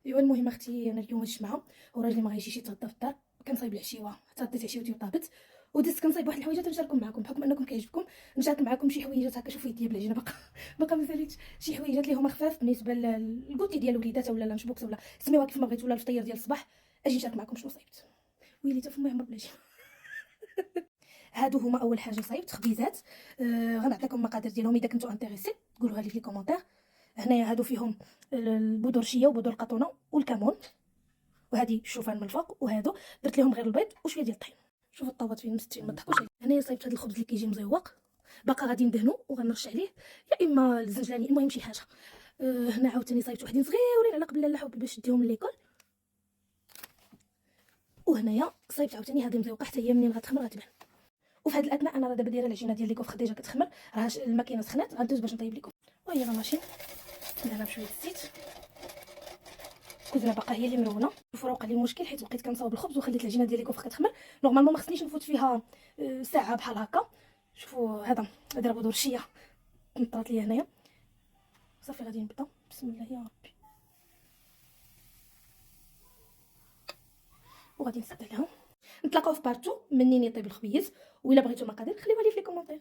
ايوا المهم اختي، انا اليوم الجمعه وراجلي ما غايجيش يتغدى في الدار، كنصايب العشيوه حتى ديت عشيوتي وطابت، ودزت كنصايب واحد الحويجات نشاركهم معكم بحكم انكم كيعجبكم. نشارك معكم شي حويجات هكا، شوفوا يديا بالعجينه باقا ما ساليتش شي حويجات اللي هما خفاف بالنسبه للكوتي ديال الوليدات ولا لانش بوكس ولا سميوها كيف ما بغيتوا، ولا الفطير ديال الصباح. اجي نشارك معكم شنو صايبت. ويلي تا فمي عمر بلاش. هادو هما اول حاجه صايبت خبيزات. غنعطيكم المقادير ديالهم اذا كنتو انتريسي قولوها لي في لي كومونتير. هنايا هادو فيهم البودور الشيه وبودور القطونه والكمون، وهذه الشوفان من الفوق، وهادو درت لهم غير البيض وشويه ديال الطحين. شوفوا الطوبات فين مستوين ما تضحكوش عليه. هنايا صايبت هذا الخبز اللي كيجي مزيوق، باقا غادي ندهنو وغنرش عليه يا اما الزنجلاني، المهم شي حاجه. هنا عاوتاني صايبت وحدين صغيورين على قبل لاله باش نديهم لليكول. وهنايا صايبت عاوتاني هذه مزيوقه حتى هي منين غتخمر غتبان. وفي هذه الاثناء انا راه دابا دايره العجينه ديال ليكوف خديجه كتخمر، راه الماكينه سخنات، غندوز باش نطيب ليكوف. وهي لا ماشين ندهنها بشويه الزيت. الكوزينه باقا هي اللي مرونه. شوفوا راه وقع لي مشكل حيت بقيت كنصاوب الخبز وخليت العجينه ديال ليكوف كتخمر، نورمالمون ما خصنيش نفوت فيها ساعه بحال هكا. شوفوا هذا راه بودور الشيه نطرات ليا هنايا. صافي غادي نبدا، بسم الله يا ربي. وغادي نسد عليها. نتلاقاو في بارتو منين يطيب الخبيز، وإلا بغيتو المقادير خليوها لي في لي كومونتير.